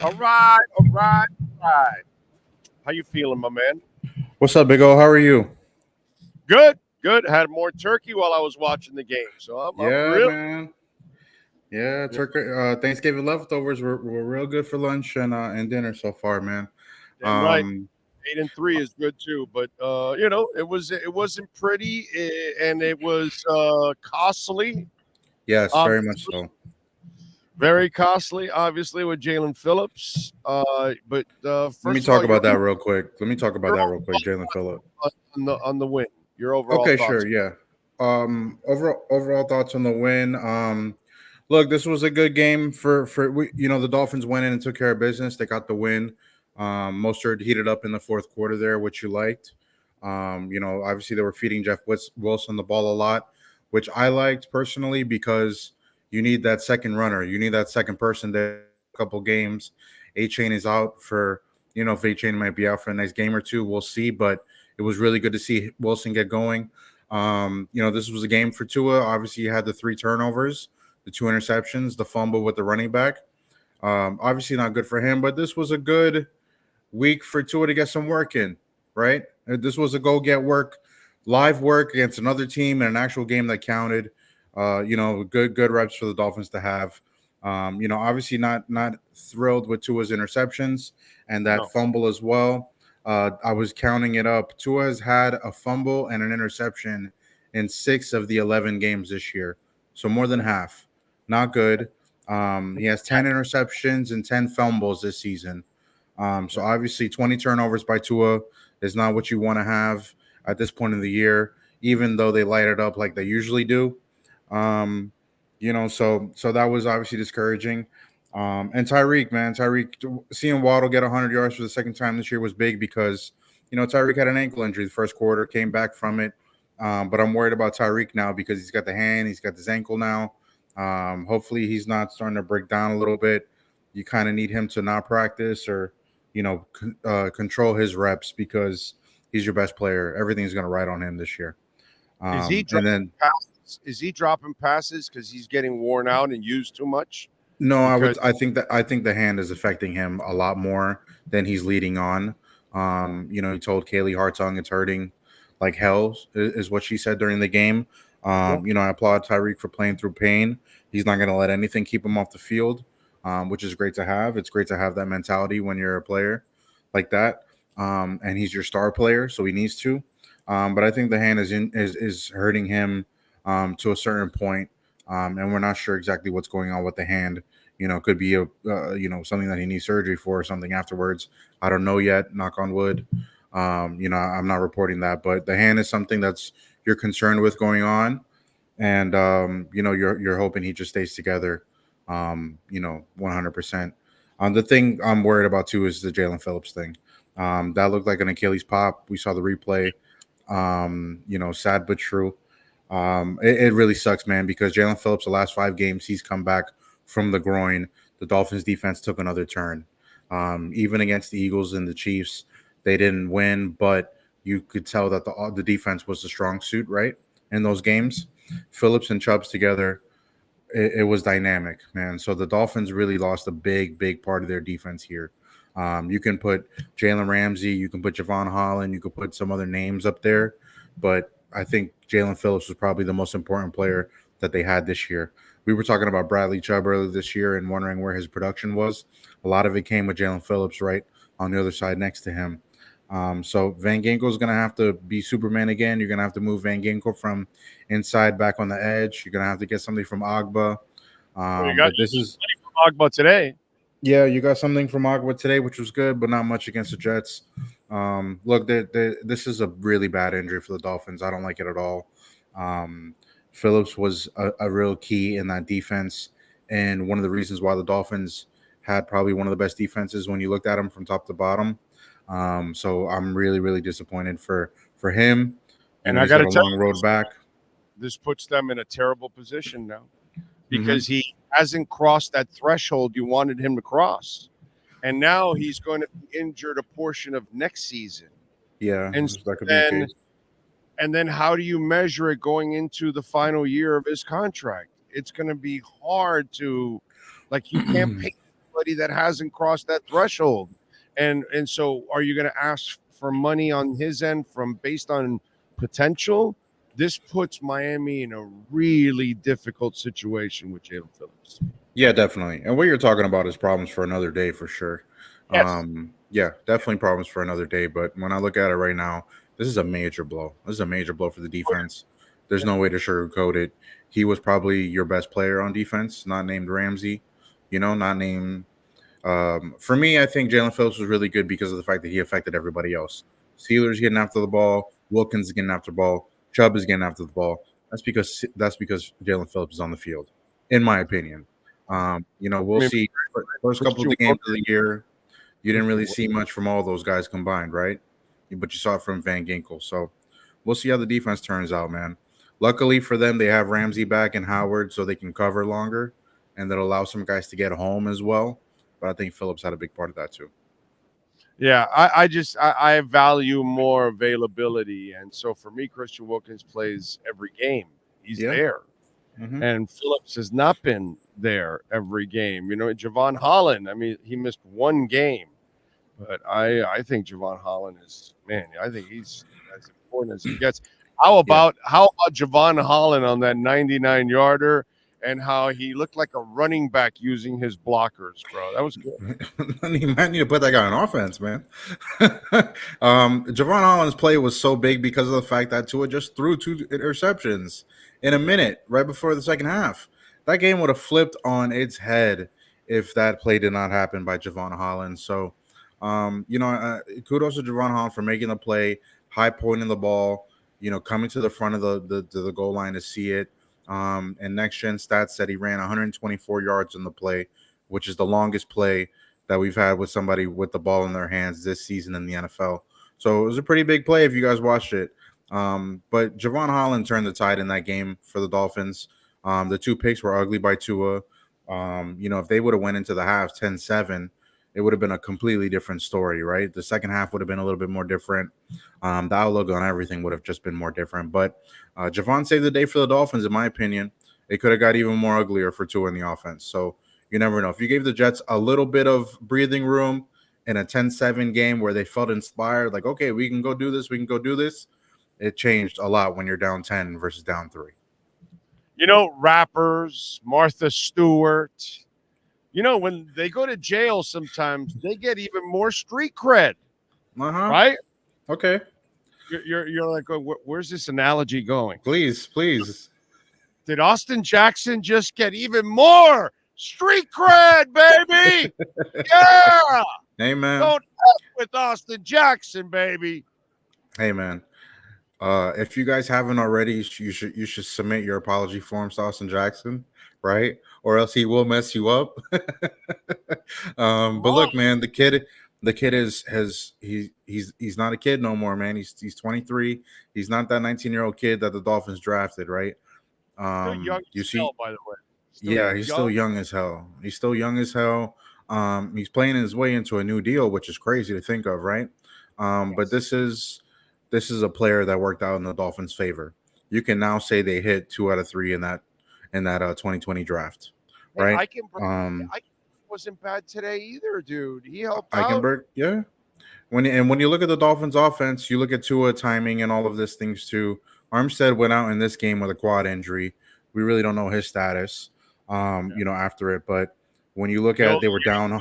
All right, all right, all right. How you feeling, my man? What's up, Big O? How are you? Good, good. Had more turkey while I was watching the game, so I'm Yeah, real. man. Yeah, turkey. Thanksgiving leftovers were real good for lunch and dinner so far, man. Damn right. Um, 8-3 is good too, but it wasn't pretty, and it was costly. yes, very much Obviously, so. very costly. Obviously, with Jalen Phillips. But Let me first of talk all, about that real quick. your Real quick, Jalen Phillip. on the win. Your overall Okay, thoughts. sure, yeah. Overall thoughts on the win. Look, this was a good game the Dolphins went in and took care of business. They got the win. Mostert heated up in the fourth quarter there, which you liked. Obviously they were feeding Wilson the ball a lot, which I liked personally because you need that second runner. You need that second person there. A couple games. A Chain is out for if A Chain might be out for the next game or two. We'll see, but it was really good to see Wilson get going. This was a game for Tua. Obviously, you had the 3 turnovers, the 2 interceptions, the fumble with the running back. Obviously, not good for him, but this was a good week for Tua to get some work in, right? This was a go get work, live work against another team in an actual game that counted. Good reps for the Dolphins to have. Obviously not thrilled with Tua's interceptions and that No, fumble as well. I was counting it up. Tua has had a fumble and an interception in 6 of the 11 games this year, so more than half. Not good. He has 10 interceptions and 10 fumbles this season. So obviously, 20 turnovers by Tua is not what you want to have at this point in the year, even though they light it up like they usually do. Um, so that was obviously discouraging. And Tyreek, man, seeing Waddle get 100 yards for the second time this year was big because Tyreek had an ankle injury the first quarter, came back from it. But I'm worried about Tyreek now because he's got the hand, he's got his ankle now. Hopefully, he's not starting to break down a little bit. You kind of need him to not practice or control his reps because he's your best player. Everything's going to ride on him this year. is he And dropping then passes? Is he dropping passes because he's getting worn out and used too much? no, Because I think the hand is affecting him a lot more than he's leading on. He told Kaylee Hartung it's hurting like hell is what she said during the game. yeah, I applaud Tyreek for playing through pain. He's not going to let anything keep him off the field, which is great to have. It's great to have that mentality when you're a player like that. And he's your star player, so he needs to. But I think the hand is hurting him to a certain point, and we're not sure exactly what's going on with the hand. Could be a something that he needs surgery for or something afterwards. I don't know yet. Knock on wood. I'm not reporting that, but the hand is something that's you're concerned with going on, and you're hoping he just stays together. 100%. The thing I'm worried about too is the Jalen Phillips thing. That looked like an Achilles pop. We saw the replay. Sad but true. It really sucks, man, because Jalen Phillips, the last 5 games, he's come back from the groin. The Dolphins defense took another turn. Even against the Eagles and the Chiefs, they didn't win, but you could tell that the defense was the strong suit, right? In those games, Phillips and Chubbs together, it was dynamic, man. So the Dolphins really lost a big part of their defense here. You can put Jalen Ramsey, you can put Javon Holland, you could put some other names up there, but I think Jalen Phillips was probably the most important player that they had this year. We were talking about Bradley Chubb earlier this year and wondering where his production was. A lot of it came with Jalen Phillips right on the other side next to him. So Van Ginkel is going to have to be Superman again. You're going to have to move Van Ginkel from inside back on the edge. You're going to have to get something from Agba. well, you got But this is Agba today. yeah, you got something from Agua today, which was good, but not much against the Jets. Look, this is a really bad injury for the Dolphins. I don't like it at all. Um, Phillips was a real key in that defense, and one of the reasons why the Dolphins had probably one of the best defenses when you looked at them from top to bottom. So I'm really disappointed for him. And I He's got got to a tell long you, road back. this puts them in a terrible position now Hmm. because he hasn't crossed that threshold you wanted him to cross, and now he's going to be injured a portion of next season. Yeah, And so that could be the then case. and then how do you measure it going into the final year of his contract? It's going to be hard to, like, you can't pay anybody that hasn't crossed that threshold. And so are you going to ask for money on his end from based on potential? This puts Miami in a really difficult situation with Jalen Phillips. Yeah, definitely. And what you're talking about is problems for another day for sure. Yes. Yeah, definitely problems for another day. But when I look at it right now, this is a major blow. This is a major blow for the defense. There's no way to sugarcoat it. He was probably your best player on defense, not named Ramsey, not named. For me, I think Jalen Phillips was really good because of the fact that he affected everybody else. Steelers getting after the ball, Wilkins is getting after the ball, Chubb is getting after the ball. That's because Jalen Phillips is on the field, in my opinion. I We'll mean, see. First couple of Christian the games of the year, you didn't really Wilkins, see much from all those guys combined, right? But you saw it from Van Ginkel. So we'll see how the defense turns out, man. Luckily for them, they have Ramsey back and Howard so they can cover longer, and that allow some guys to get home as well. But I think Phillips had a big part of that too. yeah, I value more availability, and so for me, Christian Wilkins plays every game. He's Yeah. there, and Phillips has not been there every game. Javon Holland. I mean, he missed one game, but I think Javon Holland is man. I think he's as important as he gets. How about Javon Holland on that 99-yarder? And how he looked like a running back using his blockers, bro. That was good. You might need to put that guy on offense, man. Javon Holland's play was so big because of the fact that Tua just threw 2 interceptions in a minute right before the second half. That game would have flipped on its head if that play did not happen by Javon Holland. So, kudos to Javon Holland for making the play, high pointing the ball, coming to the front of the goal line to see it. And Next Gen Stats said he ran 124 yards in the play, which is the longest play that we've had with somebody with the ball in their hands this season in the NFL. So it was a pretty big play if you guys watched it. But Javon Holland turned the tide in that game for the Dolphins. The 2 picks were ugly by Tua. If they would have went into the half 10-7, it would have been a completely different story, right? The second half would have been a little bit more different. The outlook on everything would have just been more different. But Javon saved the day for the Dolphins, in my opinion. It could have got even more uglier for Tua in the offense. So you never know. If you gave the Jets a little bit of breathing room in a 10-7 game where they felt inspired, like, okay, we can go do this, it changed a lot when you're down 10 versus down 3. Rappers, Martha Stewart, when they go to jail sometimes, they get even more street cred, right? Okay. You're like, where's this analogy going? Please. Did Austin Jackson just get even more street cred, baby? Yeah. Hey, man. Don't F with Austin Jackson, baby. Hey, man. If you guys haven't already, you should submit your apology forms to Austin Jackson, right? Or else he will mess you up. But look, man, the kid he's not a kid no more, man. He's 23. He's not that 19-year-old kid that the Dolphins drafted, right? Still young as hell, by the way. He's still young as hell. He's still young as hell. He's playing his way into a new deal, which is crazy to think of, right? But this is a player that worked out in the Dolphins' favor. You can now say they hit 2 out of 3 in that 2020 draft, right? I wasn't bad today either, dude. He helped out. Eichenberg, yeah. When you look at the Dolphins' offense, you look at Tua timing and all of these things too. Armstead went out in this game with a quad injury. We really don't know his status, after it. But when you look at it, they were down.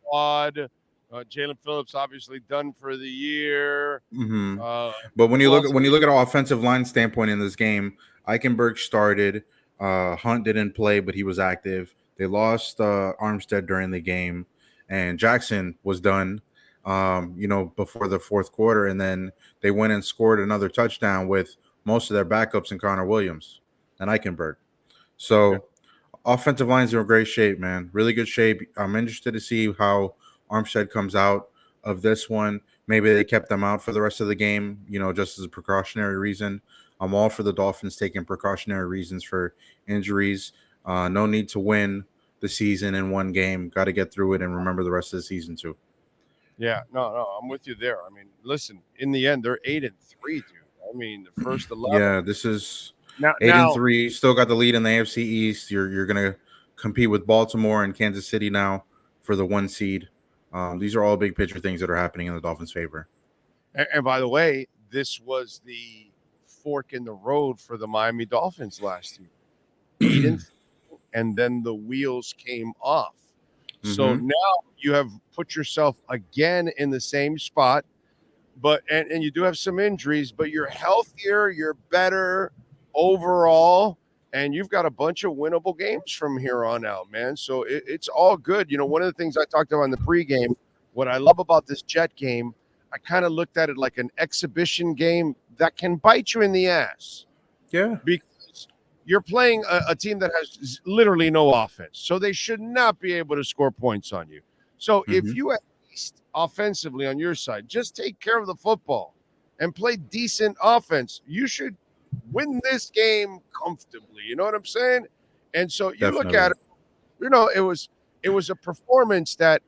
Quad. Jalen Phillips obviously done for the year. But when you look at our offensive line standpoint in this game, Eichenberg started. Hunt didn't play, but he was active. They lost Armstead during the game, and Jackson was done. Before the fourth quarter, and then they went and scored another touchdown with most of their backups in Connor Williams and Eichenberg. So offensive lines are in great shape, man. Really good shape. I'm interested to see how Armstead comes out of this one. Maybe they kept them out for the rest of the game, just as a precautionary reason. I'm all for the Dolphins taking precautionary reasons for injuries. No need to win the season in one game. Got to get through it and remember the rest of the season too. Yeah, no, I'm with you there. I mean, listen, in the end, they're 8-3, dude. I mean, the first 11. Yeah, this is 8-3. Still got the lead in the AFC East. You're gonna compete with Baltimore and Kansas City now for the 1 seed. These are all big picture things that are happening in the Dolphins' favor. And by the way, this was the fork in the road for the Miami Dolphins last year. 8-3, and then the wheels came off. So now you have put yourself again in the same spot, but and you do have some injuries, but you're healthier, you're better overall, and you've got a bunch of winnable games from here on out, man. So it's all good. You know, one of the things I talked about in the pregame, what I love about this Jet game, I kind of looked at it like an exhibition game that can bite you in the ass. Yeah. Because you're playing a team that has literally no offense. So they should not be able to score points on you. So if you at least offensively on your side, just take care of the football and play decent offense, you should win this game comfortably. You know what I'm saying? And so you look at it, you know, it was a performance that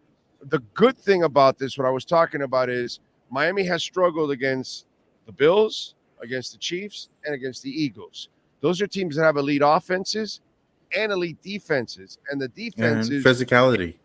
the good thing about this, what I was talking about is Miami has struggled against the Bills, against the Chiefs, and against the Eagles. Those are teams that have elite offenses and elite defenses. And the defenses and physicality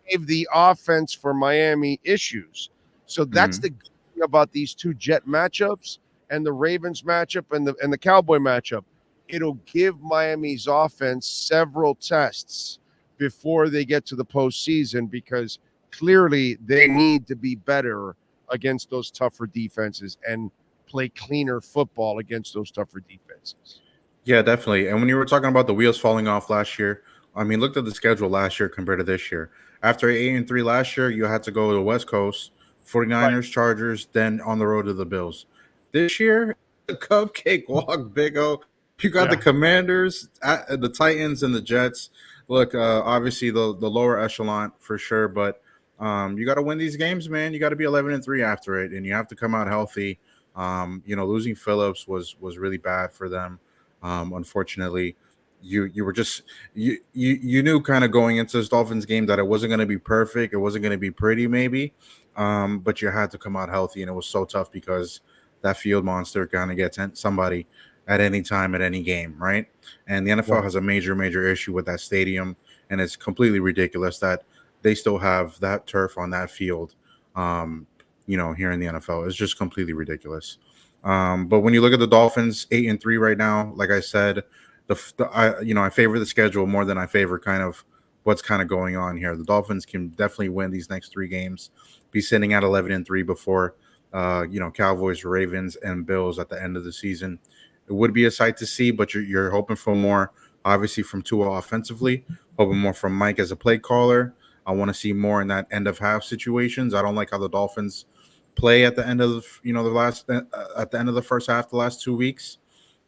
gave the offense for Miami issues. So that's the good thing about these two Jet matchups and the Ravens matchup and the Cowboy matchup. It'll give Miami's offense several tests before they get to the postseason, because clearly they need to be better against those tougher defenses and play cleaner football against those tougher defenses. Yeah, definitely. And when you were talking about the wheels falling off last year, I mean, look at the schedule last year compared to this year. After 8-3 last year, you had to go to the West Coast, 49ers, Chargers, then on the road to the Bills. This year, the cupcake walk, Big O. You got the Commanders, the Titans, and the Jets. Look, obviously the lower echelon for sure, but you got to win these games, man. You got to be 11-3 after it, and you have to come out healthy. You know, losing Phillips was really bad for them. Unfortunately, you were just you knew kind of going into this Dolphins game that it wasn't going to be perfect, it wasn't going to be pretty, maybe, but you had to come out healthy, and it was so tough because that field monster kind of gets somebody at any time at any game, right? And the NFL has a major issue with that stadium, and it's completely ridiculous that they still have that turf on that field. You know, here in the NFL, it's just completely ridiculous. But when you look at the Dolphins, 8-3 right now, like I said, I favor the schedule more than I favor kind of what's kind of going on here. The Dolphins can definitely win these next 3 games, be sitting at 11-3 before, Cowboys, Ravens, and Bills at the end of the season. It would be a sight to see, but you're hoping for more, obviously, from Tua offensively, hoping more from Mike as a play caller. I want to see more in that end of half situations. I don't like how the Dolphins play at the end of at the end of the first half, the last 2 weeks,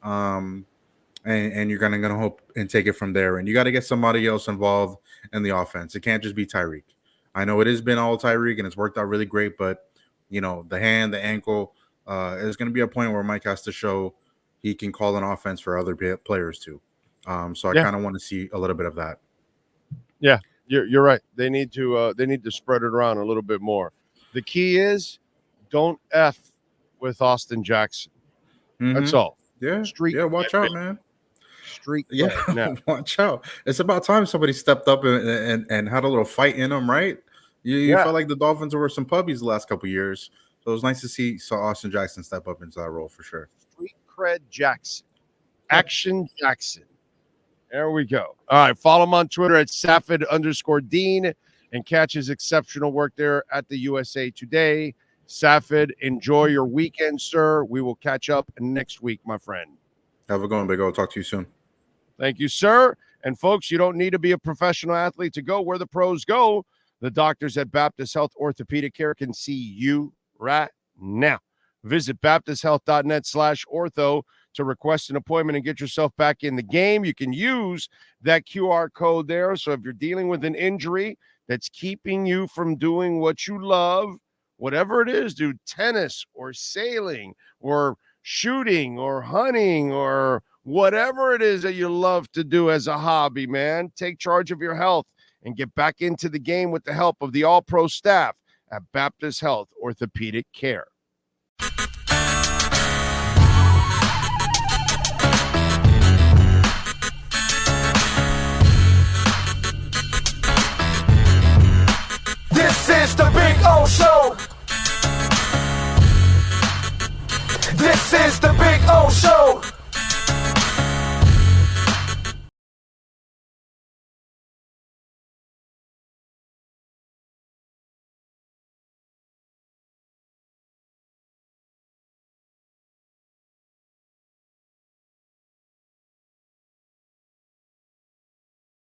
and you're gonna hope and take it from there. And you got to get somebody else involved in the offense. It can't just be Tyreek. I know it has been all Tyreek, and it's worked out really great, but you know, the hand, the ankle, there's going to be a point where Mike has to show he can call an offense for other players too. So I kind of want to see a little bit of that. Yeah, you're right. They need to spread it around a little bit more. The key is don't F with Austin Jackson. That's all. Yeah. Watch out, man. Watch out. It's about time somebody stepped up and had a little fight in them, right? You felt like the Dolphins were some puppies the last couple of years. So it was nice to see Austin Jackson step up into that role for sure. Street cred Jackson. Action Jackson. There we go. All right. Follow him on Twitter at Safed_Dean and catch his exceptional work there at the USA Today. Safed, enjoy your weekend, sir. We will catch up next week, my friend. Have a good one, Big O. Talk to you soon. Thank you, sir. And folks, you don't need to be a professional athlete to go where the pros go. The doctors at Baptist Health Orthopedic Care can see you right now. Visit baptisthealth.net/ortho to request an appointment and get yourself back in the game. You can use that QR code there. So if you're dealing with an injury that's keeping you from doing what you love, whatever it is, dude, tennis or sailing or shooting or hunting or whatever it is that you love to do as a hobby, man, take charge of your health and get back into the game with the help of the all-pro staff at Baptist Health Orthopedic Care. This is the Big O Show.